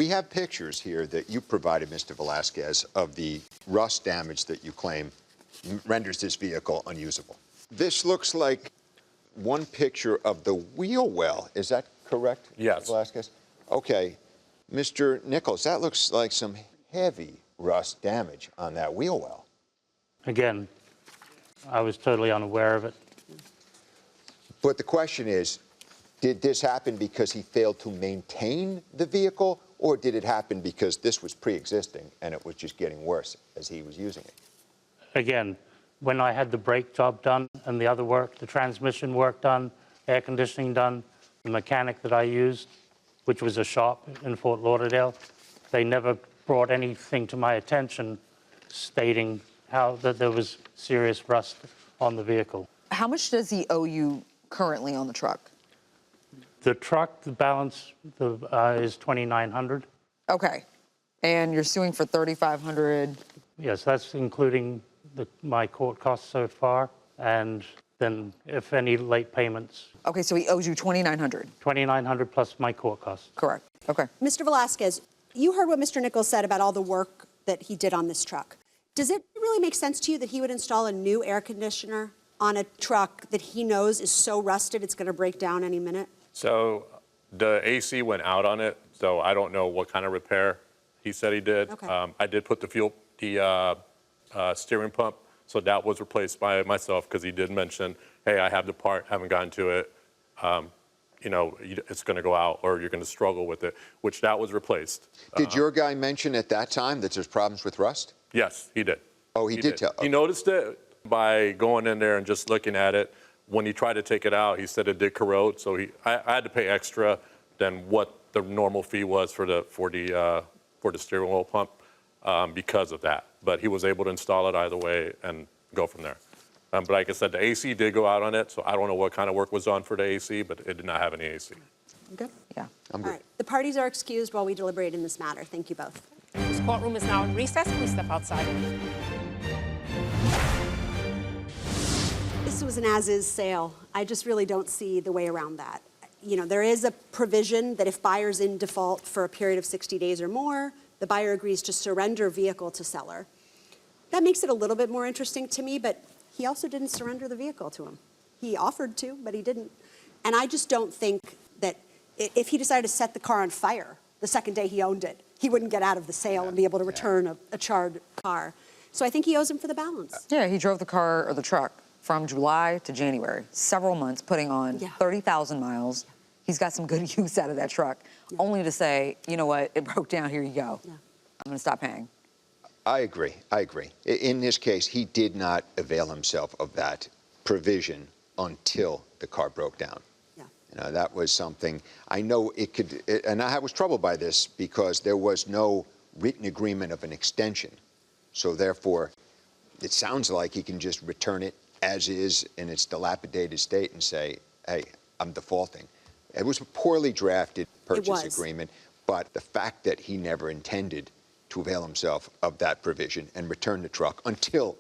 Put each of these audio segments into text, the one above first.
we have pictures here that you provided, Mr. Velasquez, of the rust damage that you claim renders this vehicle unusable. This looks like one picture of the wheel well. Is that correct, Yes. Mr. Velasquez? Okay. Mr. Nichols, that looks like some heavy rust damage on that wheel well. Again, I was totally unaware of it. But the question is, did this happen because he failed to maintain the vehicle, or did it happen because this was pre-existing and it was just getting worse as he was using it? Again, when I had the brake job done and the other work, the transmission work done, air conditioning done, the mechanic that I used, which was a shop in Fort Lauderdale, they never brought anything to my attention stating that there was serious rust on the vehicle. How much does he owe you currently on the truck? The truck, the balance is $2,900. Okay. And you're suing for $3,500. Yes, that's including my court costs so far, and then if any late payments. Okay, so he owes you $2,900. $2,900 plus my court costs. Correct. Okay. Mr. Velasquez, you heard what Mr. Nichols said about all the work that he did on this truck. Does it really make sense to you that he would install a new air conditioner on a truck that he knows is so rusted it's going to break down any minute? So the AC went out on it, so I don't know what kind of repair he said he did. Okay. I did put the steering pump, so that was replaced by myself because he did mention, hey, I have the part, haven't gotten to it. You know, it's going to go out or you're going to struggle with it, which that was replaced. Did your guy mention at that time that there's problems with rust? Yes, he did. Oh, he did tell. He noticed it by going in there and just looking at it. When he tried to take it out, he said it did corrode, so I had to pay extra than what the normal fee was for the steering wheel pump because of that. But he was able to install it either way and go from there. But like I said, the AC did go out on it, so I don't know what kind of work was done for the AC, but it did not have any AC. Okay. Yeah. I'm All good. right. The parties are excused while we deliberate in this matter. Thank you both. This courtroom is now in recess. Please step outside. This was an as-is sale. I just really don't see the way around that. You know, there is a provision that if buyer's in default for a period of 60 days or more, the buyer agrees to surrender vehicle to seller. That makes it a little bit more interesting to me, but he also didn't surrender the vehicle to him. He offered to, but he didn't. And I just don't think that if he decided to set the car on fire the second day he owned it, he wouldn't get out of the sale and be able to return a charred car. So I think he owes him for the balance. Yeah, he drove the car or the truck from July to January, several months, putting on 30,000 miles. He's got some good use out of that truck, only to say, you know what, it broke down, here you go. I'm going to stop paying. I agree. I agree. In this case, he did not avail himself of that provision until the car broke down. Yeah. You know, that was something, I know it could, and I was troubled by this because there was no written agreement of an extension. So therefore, it sounds like he can just return it as is in its dilapidated state and say, hey, I'm defaulting. It was a poorly drafted purchase agreement, but the fact that he never intended to avail himself of that provision and return the truck until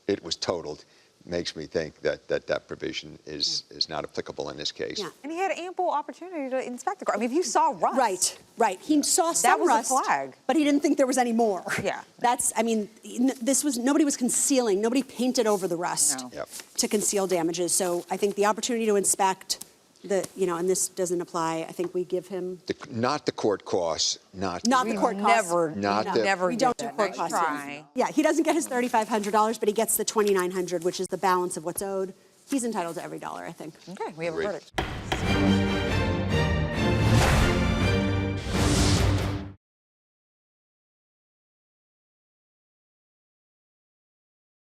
it was totaled makes me think that provision is not applicable in this case. Yeah. And he had ample opportunity to inspect the car. I mean, if you saw rust. Right, right. He saw some rust, that was a flag. but he didn't think there was any more. Yeah. That's, I mean, nobody was concealing, nobody painted over the rust to conceal damages. So I think the opportunity to inspect and this doesn't apply, I think we give him. Not the court costs, not the court costs. Never we don't do court costs. Yeah, he doesn't get his $3,500, but he gets the $2,900, which is the balance of what's owed. He's entitled to every dollar, I think. Okay, we have a verdict.